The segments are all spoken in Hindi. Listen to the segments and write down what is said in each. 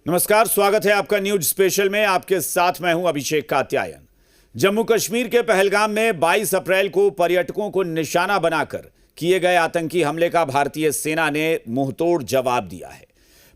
नमस्कार, स्वागत है आपका न्यूज स्पेशल में। आपके साथ मैं हूं अभिषेक कात्यायन। जम्मू कश्मीर के पहलगाम में 22 अप्रैल को पर्यटकों को निशाना बनाकर किए गए आतंकी हमले का भारतीय सेना ने मुंहतोड़ जवाब दिया है।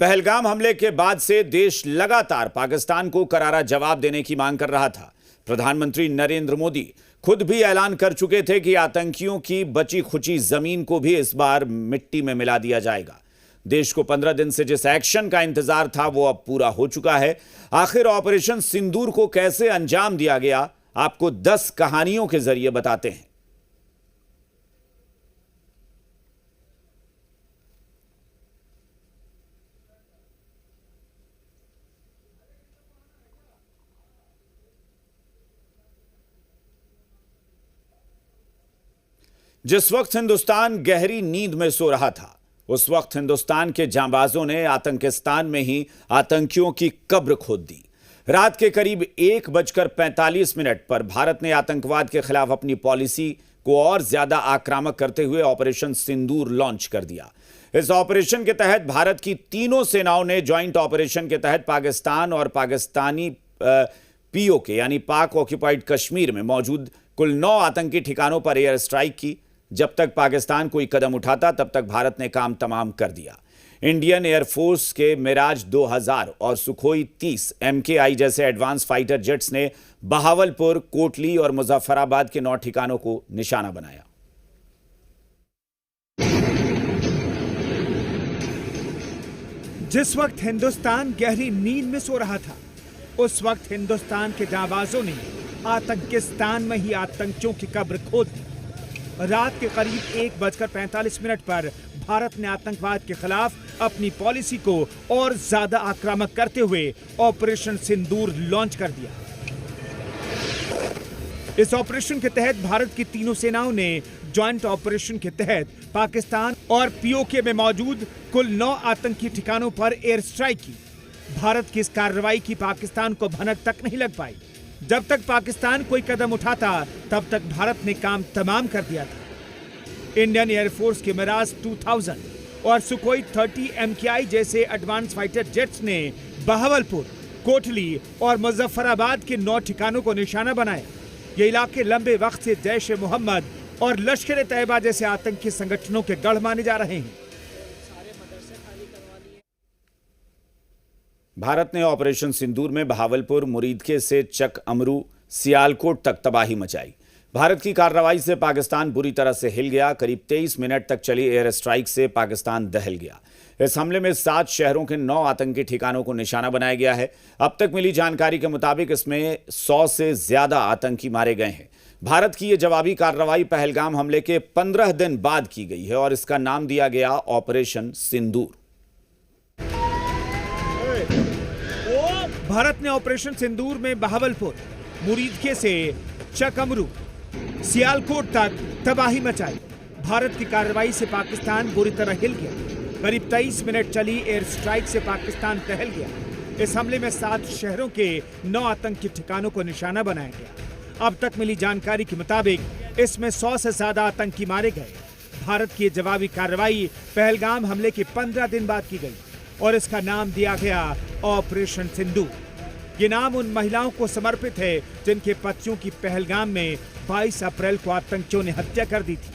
पहलगाम हमले के बाद से देश लगातार पाकिस्तान को करारा जवाब देने की मांग कर रहा था। प्रधानमंत्री नरेंद्र मोदी खुद भी ऐलान कर चुके थे कि आतंकियों की बची खुची जमीन को भी इस बार मिट्टी में मिला दिया जाएगा। देश को 15 दिन से जिस एक्शन का इंतजार था वो अब पूरा हो चुका है। आखिर ऑपरेशन सिंदूर को कैसे अंजाम दिया गया, आपको 10 कहानियों के जरिए बताते हैं। जिस वक्त हिंदुस्तान गहरी नींद में सो रहा था, उस वक्त हिंदुस्तान के जांबाजों ने आतंकिस्तान में ही आतंकियों की कब्र खोद दी। रात के करीब 1:45 पर भारत ने आतंकवाद के खिलाफ अपनी पॉलिसी को और ज्यादा आक्रामक करते हुए ऑपरेशन सिंदूर लॉन्च कर दिया। इस ऑपरेशन के तहत भारत की तीनों सेनाओं ने ज्वाइंट ऑपरेशन के तहत पाकिस्तान और पाकिस्तानी पीओके यानी पाक ऑक्युपाइड कश्मीर में मौजूद कुल 9 आतंकी ठिकानों पर एयर स्ट्राइक की। जब तक पाकिस्तान कोई कदम उठाता तब तक भारत ने काम तमाम कर दिया। इंडियन एयरफोर्स के मिराज 2000 और सुखोई 30 MKI जैसे एडवांस फाइटर जेट्स ने बहावलपुर, कोटली और मुजफ्फराबाद के 9 ठिकानों को निशाना बनाया। जिस वक्त हिंदुस्तान गहरी नींद में सो रहा था, उस वक्त हिंदुस्तान के जांबाजों ने आतंकिस्तान में ही आतंकियों की कब्र खोद दी। रात के करीब 1:45 पर भारत ने आतंकवाद के खिलाफ अपनी पॉलिसी को और ज्यादा आक्रामक करते हुए ऑपरेशन सिंदूर लॉन्च कर दिया। इस ऑपरेशन के तहत भारत की तीनों सेनाओं ने ज्वाइंट ऑपरेशन के तहत पाकिस्तान और पीओके में मौजूद कुल 9 आतंकी ठिकानों पर एयर स्ट्राइक की। भारत की इस कार्रवाई की पाकिस्तान को भनक तक नहीं लग पाई। जब तक पाकिस्तान कोई कदम उठाता तब तक भारत ने काम तमाम कर दिया था। इंडियन एयरफोर्स के मिराज 2000 और सुखोई 30 MKI जैसे एडवांस फाइटर जेट्स ने बहावलपुर, कोटली और मुजफ्फराबाद के 9 ठिकानों को निशाना बनाया। ये इलाके लंबे वक्त से जैश ए मोहम्मद और लश्कर ए तैयबा जैसे आतंकी संगठनों के गढ़ माने जा रहे हैं। भारत ने ऑपरेशन सिंदूर में बहावलपुर, मुरीदके से चक अमरू, सियालकोट तक तबाही मचाई। भारत की कार्रवाई से पाकिस्तान बुरी तरह से हिल गया। करीब 23 मिनट तक चली एयर स्ट्राइक से पाकिस्तान दहल गया। इस हमले में 7 शहरों के 9 आतंकी ठिकानों को निशाना बनाया गया है। अब तक मिली जानकारी के मुताबिक इसमें 100 से ज्यादा आतंकी मारे गए हैं। भारत की यह जवाबी कार्रवाई पहलगाम हमले के 15 दिन बाद की गई है और इसका नाम दिया गया ऑपरेशन सिंदूर। भारत ने ऑपरेशन सिंदूर में बहावलपुर, मुरीदके से चकअमरू, सियालकोट तक तबाही मचाई। भारत की कार्रवाई से पाकिस्तान बुरी तरह हिल गया। करीब 23 मिनट चली एयर स्ट्राइक से पाकिस्तान दहल गया। इस हमले में 7 शहरों के 9 आतंकी ठिकानों को निशाना बनाया गया। अब तक मिली जानकारी के मुताबिक इसमें 100 से ज्यादा आतंकी मारे गए। भारत की जवाबी कार्रवाई पहलगाम हमले के 15 दिन बाद की गई और इसका नाम दिया गया ऑपरेशन सिंदूर। ये नाम उन महिलाओं को समर्पित है जिनके पतियों की पहलगाम में 22 अप्रैल को आतंकियों ने हत्या कर दी थी।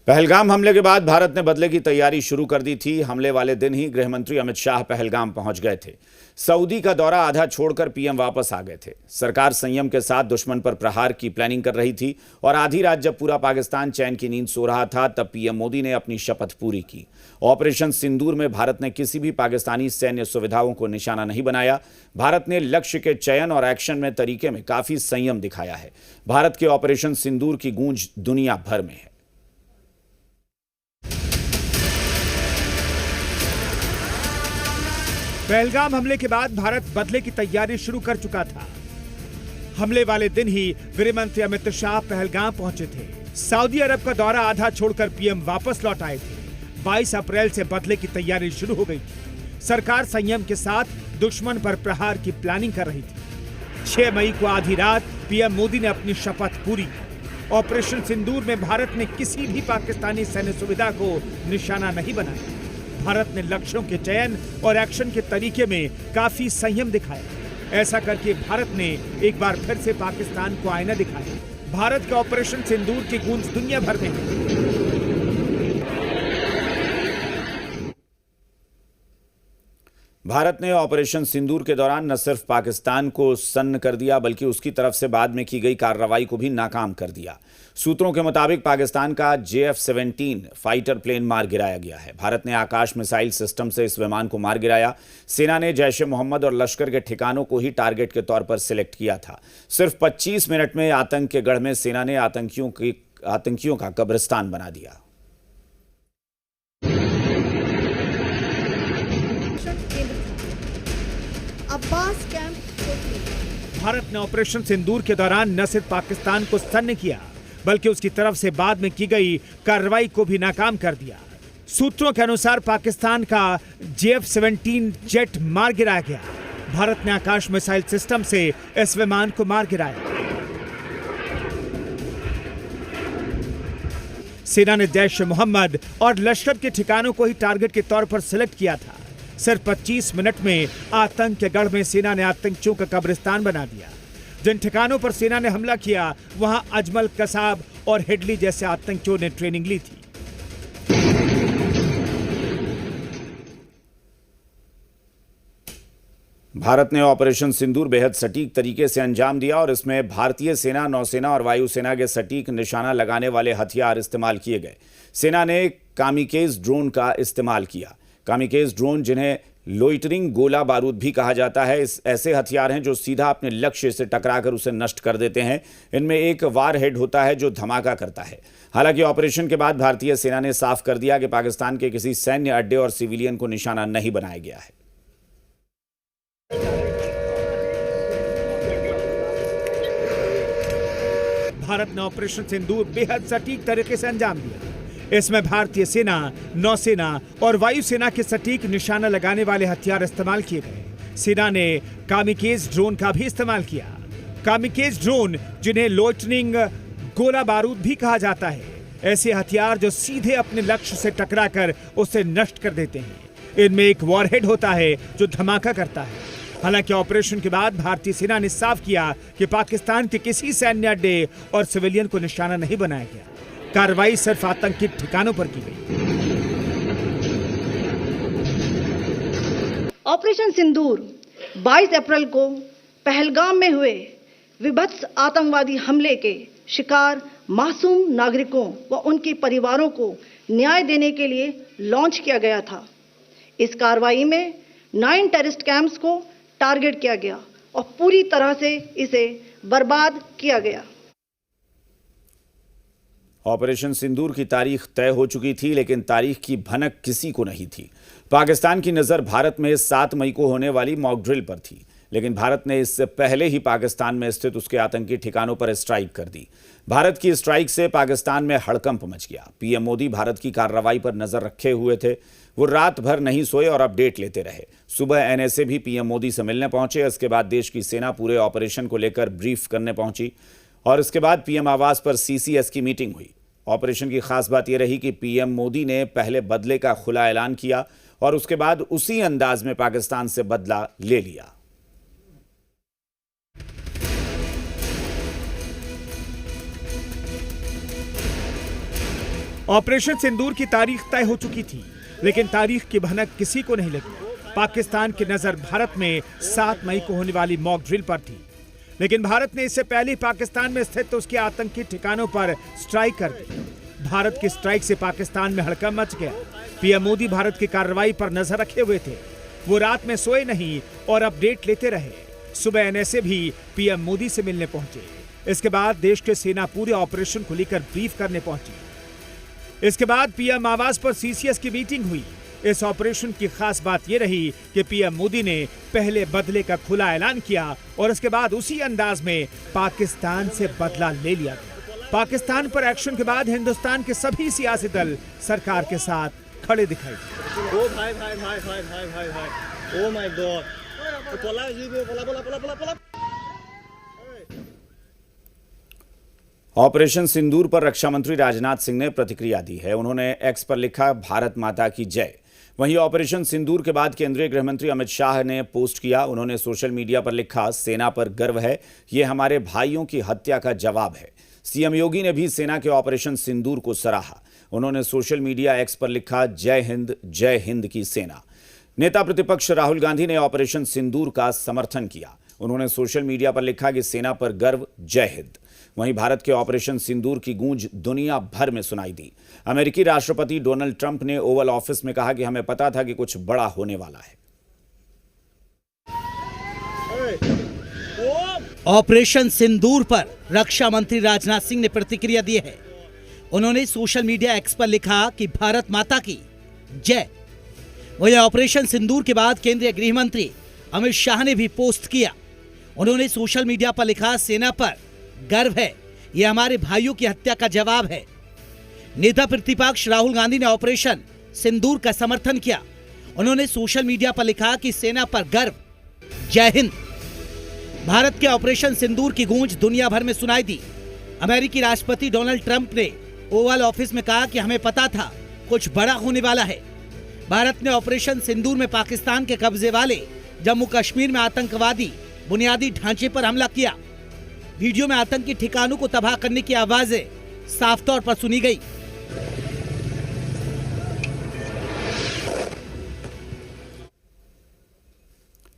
पहलगाम हमले के बाद भारत ने बदले की तैयारी शुरू कर दी थी। हमले वाले दिन ही गृह मंत्री अमित शाह पहलगाम पहुंच गए थे। सऊदी का दौरा आधा छोड़कर पीएम वापस आ गए थे। सरकार संयम के साथ दुश्मन पर प्रहार की प्लानिंग कर रही थी और आधी रात जब पूरा पाकिस्तान चैन की नींद सो रहा था तब पीएम मोदी ने अपनी शपथ पूरी की। ऑपरेशन सिंदूर में भारत ने किसी भी पाकिस्तानी सैन्य सुविधाओं को निशाना नहीं बनाया। भारत ने लक्ष्य के चयन और एक्शन में तरीके में काफी संयम दिखाया है। भारत के ऑपरेशन सिंदूर की गूंज दुनिया भर में है। पहलगाम हमले के बाद भारत बदले की तैयारी शुरू कर चुका था। हमले वाले दिन ही गृह मंत्री अमित शाह पहलगाम पहुंचे थे। सऊदी अरब का दौरा आधा छोड़कर पीएम वापस लौट आए थे। 22 अप्रैल से बदले की तैयारी शुरू हो गई थी। सरकार संयम के साथ दुश्मन पर प्रहार की प्लानिंग कर रही थी। 6 मई को आधी रात पीएम मोदी ने अपनी शपथ पूरी। ऑपरेशन सिंदूर में भारत ने किसी भी पाकिस्तानी सैन्य सुविधा को निशाना नहीं बनाया। भारत ने लक्ष्यों के चयन और एक्शन के तरीके में काफी संयम दिखाया। ऐसा करके भारत ने एक बार फिर से पाकिस्तान को आईना दिखाया। भारत के ऑपरेशन सिंदूर की गूंज दुनिया भर में है। भारत ने ऑपरेशन सिंदूर के दौरान न सिर्फ पाकिस्तान को सन्न कर दिया बल्कि उसकी तरफ से बाद में की गई कार्रवाई को भी नाकाम कर दिया। सूत्रों के मुताबिक पाकिस्तान का JF-17 फाइटर प्लेन मार गिराया गया है। भारत ने आकाश मिसाइल सिस्टम से इस विमान को मार गिराया। सेना ने जैश ए मोहम्मद और लश्कर के ठिकानों को ही टारगेट के तौर पर सिलेक्ट किया था। सिर्फ 25 मिनट में आतंक के गढ़ में सेना ने आतंकियों का कब्रिस्तान बना दिया। अब्बास कैंप। भारत ने ऑपरेशन सिंदूर के दौरान न सिर्फ पाकिस्तान को सन्न किया बल्कि उसकी तरफ से बाद में की गई कार्रवाई को भी नाकाम कर दिया। सूत्रों के अनुसार पाकिस्तान का JF-17 जेट मार गिराया गया। भारत ने आकाश मिसाइल सिस्टम से इस विमान को मार गिराया। सेना ने जैश ए मोहम्मद और लश्कर के ठिकानों को ही टारगेट के तौर पर सिलेक्ट किया था। सिर्फ 25 मिनट में आतंक के गढ़ में सेना ने आतंकियों का कब्रिस्तान बना दिया। जिन ठिकानों पर सेना ने हमला किया वहां अजमल, कसाब और हेडली जैसे आतंकियों ने ट्रेनिंग ली थी। भारत ने ऑपरेशन सिंदूर बेहद सटीक तरीके से अंजाम दिया और इसमें भारतीय सेना, नौसेना और वायुसेना के सटीक निशाना लगाने वाले हथियार इस्तेमाल किए गए। सेना ने कामिकेज ड्रोन का इस्तेमाल किया। कामिकेज ड्रोन, जिन्हें लोइटरिंग गोला बारूद भी कहा जाता है, ऐसे हथियार हैं जो सीधा अपने लक्ष्य से टकराकर उसे नष्ट कर देते हैं। इनमें एक वार हेड होता है जो धमाका करता है। हालांकि ऑपरेशन के बाद भारतीय सेना ने साफ कर दिया कि पाकिस्तान के किसी सैन्य अड्डे और सिविलियन को निशाना नहीं बनाया गया है। भारत ने ऑपरेशन सिंदूर बेहद सटीक तरीके से अंजाम दिया। इसमें भारतीय सेना, नौसेना और वायुसेना के सटीक निशाना लगाने वाले हथियार इस्तेमाल किए गए। सेना ने कामिकेज ड्रोन का भी इस्तेमाल किया। कामिकेज ड्रोन, जिन्हें लोइटरिंग गोला बारूद भी कहा जाता है, ऐसे हथियार जो सीधे अपने लक्ष्य से टकराकर उसे नष्ट कर देते हैं। इनमें एक वॉरहेड होता है जो धमाका करता है। हालांकि ऑपरेशन के बाद भारतीय सेना ने साफ किया कि पाकिस्तान के किसी सैन्य अड्डे और सिविलियन को निशाना नहीं बनाया गया। कार्रवाई सिर्फ आतंकी ठिकानों पर की गई। ऑपरेशन सिंदूर 22 अप्रैल को पहलगाम में हुए विभत्स आतंकवादी हमले के शिकार मासूम नागरिकों व उनके परिवारों को न्याय देने के लिए लॉन्च किया गया था। इस कार्रवाई में 9 टेररिस्ट कैंप्स को टारगेट किया गया और पूरी तरह से इसे बर्बाद किया गया। ऑपरेशन सिंदूर की तारीख तय हो चुकी थी, लेकिन तारीख की भनक किसी को नहीं थी। पाकिस्तान की नज़र भारत में 7 मई को होने वाली मॉक ड्रिल पर थी, लेकिन भारत ने इससे पहले ही पाकिस्तान में स्थित उसके आतंकी ठिकानों पर स्ट्राइक कर दी। भारत की स्ट्राइक से पाकिस्तान में हड़कंप मच गया। पीएम मोदी भारत की कार्रवाई पर नजर रखे हुए थे। वो रात भर नहीं सोए और अपडेट लेते रहे। सुबह एनएसए भी पीएम मोदी से मिलने पहुंचे। इसके बाद देश की सेना पूरे ऑपरेशन को लेकर ब्रीफ करने पहुंची और इसके बाद पीएम आवास पर CCS की मीटिंग हुई। ऑपरेशन की खास बात यह रही कि पीएम मोदी ने पहले बदले का खुला ऐलान किया और उसके बाद उसी अंदाज में पाकिस्तान से बदला ले लिया। ऑपरेशन सिंदूर की तारीख तय हो चुकी थी, लेकिन तारीख की भनक किसी को नहीं लगी। पाकिस्तान की नजर भारत में 7 मई को होने वाली मॉक ड्रिल पर थी, लेकिन भारत ने इससे पहले पाकिस्तान में स्थित उसके आतंकी ठिकानों पर स्ट्राइक कर दी। भारत की स्ट्राइक से पाकिस्तान में हड़कंप मच गया। पीएम मोदी भारत की कार्रवाई पर नजर रखे हुए थे। वो रात में सोए नहीं और अपडेट लेते रहे। सुबह एनएसए भी पीएम मोदी से मिलने पहुंचे। इसके बाद देश के सेना पूरे ऑपरेशन को लेकर ब्रीफ करने पहुंची। इसके बाद पीएम आवास पर CCS की मीटिंग हुई। इस ऑपरेशन की खास बात यह रही कि पीएम मोदी ने पहले बदले का खुला ऐलान किया और इसके बाद उसी अंदाज में पाकिस्तान से बदला ले लिया गया। पाकिस्तान पर एक्शन के बाद हिंदुस्तान के सभी सियासी दल सरकार के साथ खड़े दिखाई दिए। ओ भाई भाई भाई भाई भाई भाई भाई ओ माय गॉड पला ऑपरेशन सिंदूर पर रक्षा मंत्री राजनाथ सिंह ने प्रतिक्रिया दी है। उन्होंने एक्स पर लिखा, भारत माता की जय। वहीं ऑपरेशन सिंदूर के बाद केंद्रीय गृह मंत्री अमित शाह ने पोस्ट किया। उन्होंने सोशल मीडिया पर लिखा, सेना पर गर्व है, ये हमारे भाइयों की हत्या का जवाब है। सीएम योगी ने भी सेना के ऑपरेशन सिंदूर को सराहा। उन्होंने सोशल मीडिया एक्स पर लिखा, जय हिंद की सेना। नेता प्रतिपक्ष राहुल गांधी ने ऑपरेशन सिंदूर का समर्थन किया। उन्होंने सोशल मीडिया पर लिखा कि सेना पर गर्व, जय हिंद। वहीं भारत के ऑपरेशन सिंदूर की गूंज दुनिया भर में सुनाई दी। अमेरिकी राष्ट्रपति डोनाल्ड ट्रंप ने ओवल ऑफिस में कहा कि हमें पता था कि कुछ बड़ा होने वाला है। ऑपरेशन सिंदूर पर रक्षा मंत्री राजनाथ सिंह ने प्रतिक्रिया दी है। उन्होंने सोशल मीडिया एक्स पर लिखा कि भारत माता की जय। वहीं ऑपरेशन सिंदूर के बाद केंद्रीय गृह मंत्री अमित शाह ने भी पोस्ट किया। उन्होंने सोशल मीडिया पर लिखा, सेना पर गर्व है, यह हमारे भाइयों की हत्या का जवाब है। नेता प्रतिपक्ष राहुल गांधी ने ऑपरेशन सिंदूर का समर्थन किया। उन्होंने सोशल मीडिया पर लिखा कि सेना पर गर्व, जय हिंद। भारत के ऑपरेशन सिंदूर की गूंज दुनिया भर में सुनाई दी। अमेरिकी राष्ट्रपति डोनाल्ड ट्रंप ने ओवल ऑफिस में कहा कि हमें पता था कुछ बड़ा होने वाला है। भारत ने ऑपरेशन सिंदूर में पाकिस्तान के कब्जे वाले जम्मू कश्मीर में आतंकवादी बुनियादी ढांचे पर हमला किया। वीडियो में आतंकी ठिकानों को तबाह करने की आवाजें साफ तौर पर सुनी गई।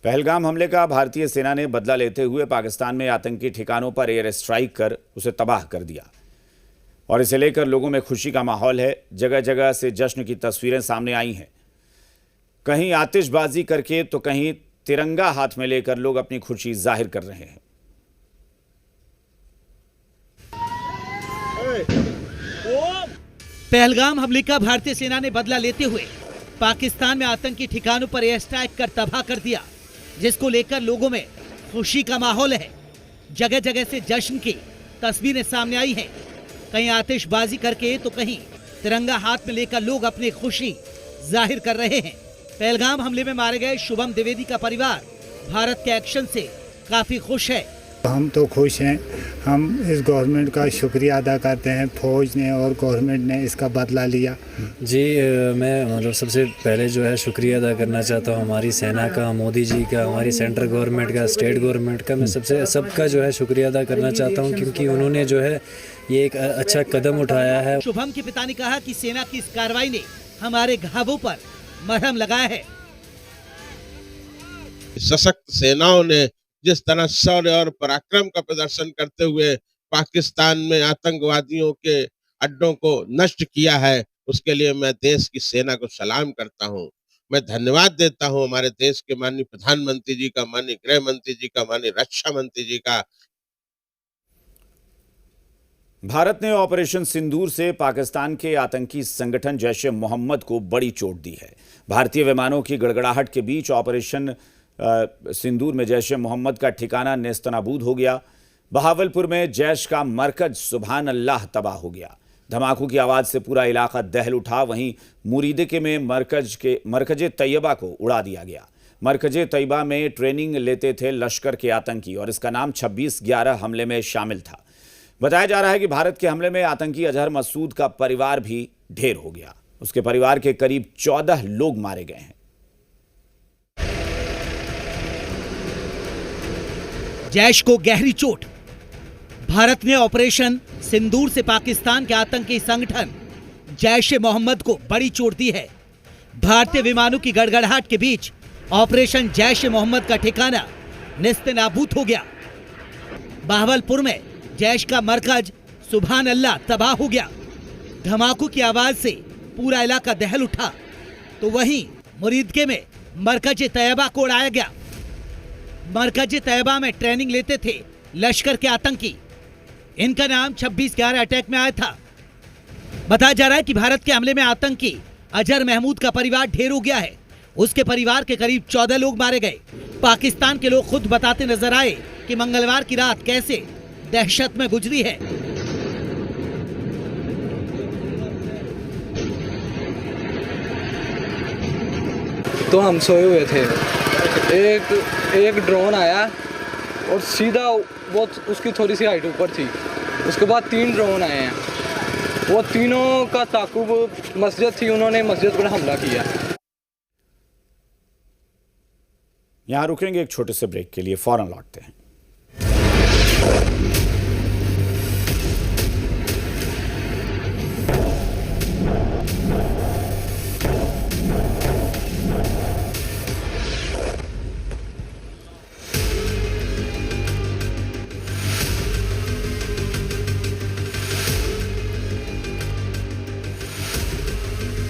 पहलगाम हमले का भारतीय सेना ने बदला लेते हुए पाकिस्तान में आतंकी ठिकानों पर एयर स्ट्राइक कर उसे तबाह कर दिया और इसे लेकर लोगों में खुशी का माहौल है। जगह जगह से जश्न की तस्वीरें सामने आई हैं। कहीं आतिशबाजी करके तो कहीं तिरंगा हाथ में लेकर लोग अपनी खुशी जाहिर कर रहे हैं। पहलगाम हमले का भारतीय सेना ने बदला लेते हुए पाकिस्तान में आतंकी ठिकानों पर एयर स्ट्राइक कर तबाह कर दिया, जिसको लेकर लोगों में खुशी का माहौल है। जगह जगह से जश्न की तस्वीरें सामने आई हैं। कहीं आतिशबाजी करके तो कहीं तिरंगा हाथ में लेकर लोग अपनी खुशी जाहिर कर रहे हैं। पहलगाम हमले में मारे गए शुभम द्विवेदी का परिवार भारत के एक्शन से काफी खुश है। हम तो खुश हैं। हम इस गवर्नमेंट का शुक्रिया अदा करते हैं। फौज ने और गवर्नमेंट ने इसका बदला लिया। जी मैं मतलब सबसे पहले जो है शुक्रिया अदा करना चाहता हूँ हमारी सेना का, मोदी जी का, हमारी सेंट्रल गवर्नमेंट का, स्टेट गवर्नमेंट का। मैं सबका जो है शुक्रिया अदा करना चाहता हूँ क्योंकि उन्होंने जो है ये एक अच्छा कदम उठाया है। शुभम के पिता ने कहा कि सेना की इस कार्रवाई ने हमारे घावों पर मरहम लगाया है। सशक्त सेनाओं ने जिस तरह शौर्य और पराक्रम का प्रदर्शन करते हुए पाकिस्तान में आतंकवादियों के अड्डों को नष्ट किया है, उसके लिए मैं देश की सेना को सलाम करता हूं। मैं धन्यवाद देता हूं हमारे देश के माननीय प्रधानमंत्री जी का, माननीय गृह मंत्री जी का, माननीय रक्षा मंत्री जी का। भारत ने ऑपरेशन सिंदूर से पाकिस्तान के आतंकी संगठन जैश ए मोहम्मद को बड़ी चोट दी है। भारतीय विमानों की गड़गड़ाहट के बीच ऑपरेशन सिंदूर में जैश ए मोहम्मद का ठिकाना नेस्तनाबूद हो गया। बहावलपुर में जैश का मरकज सुभान अल्लाह तबाह हो गया। धमाकों की आवाज से पूरा इलाका दहल उठा। वहीं मुरीदके में मरकज तैयबा को उड़ा दिया गया। मरकज तैयबा में ट्रेनिंग लेते थे लश्कर के आतंकी और इसका नाम 26/11 हमले में शामिल था। बताया जा रहा है कि भारत के हमले में आतंकी अजहर मसूद का परिवार भी ढेर हो गया। उसके परिवार के करीब 14 लोग मारे गए हैं। जैश को गहरी चोट। भारत ने ऑपरेशन सिंदूर से पाकिस्तान के आतंकी संगठन जैश ए मोहम्मद को बड़ी चोट दी है। भारतीय विमानों की गड़गड़ाहट के बीच ऑपरेशन जैश ए मोहम्मद का ठिकाना नेस्तनाबूद हो गया। बहावलपुर में जैश का मरकज सुभान अल्लाह तबाह हो गया। धमाकों की आवाज से पूरा इलाका दहल उठा। तो वहीं मुरीदके में मरकज तैयबा को उड़ाया गया। मरकज तैयबा में ट्रेनिंग लेते थे लश्कर के आतंकी। इनका नाम 26/11 अटैक में आया था। बताया जा रहा है कि भारत के हमले में आतंकी अजहर महमूद का परिवार ढेर हो गया है। उसके परिवार के करीब 14 लोग मारे गए। पाकिस्तान के लोग खुद बताते नजर आए कि मंगलवार की रात कैसे दहशत में गुजरी है। तो हम सोए हुए थे, एक ड्रोन आया और सीधा वो उसकी थोड़ी सी हाइट ऊपर थी। उसके बाद 3 ड्रोन आए हैं। वो तीनों का ताकुब मस्जिद थी, उन्होंने मस्जिद पर हमला किया। यहां रुकेंगे एक छोटे से ब्रेक के लिए, फौरन लौटते हैं।